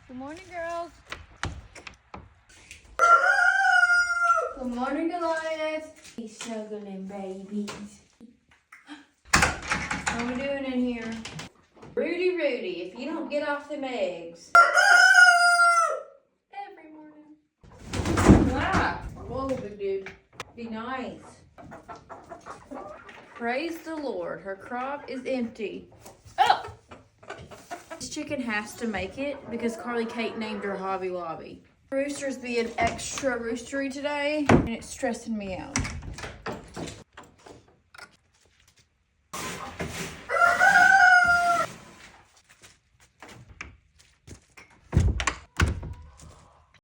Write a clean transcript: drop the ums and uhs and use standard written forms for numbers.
Good morning, girls. Good morning, Goliath. He's snuggling babies. What are we doing in here? Rudy, if you don't get off them eggs. Every morning. Ah, whoa, big dude. Be nice. Praise the Lord. Her crop is empty. Oh! This chicken has to make it because Carly Kate named her Hobby Lobby. Rooster's being extra roostery today and it's stressing me out.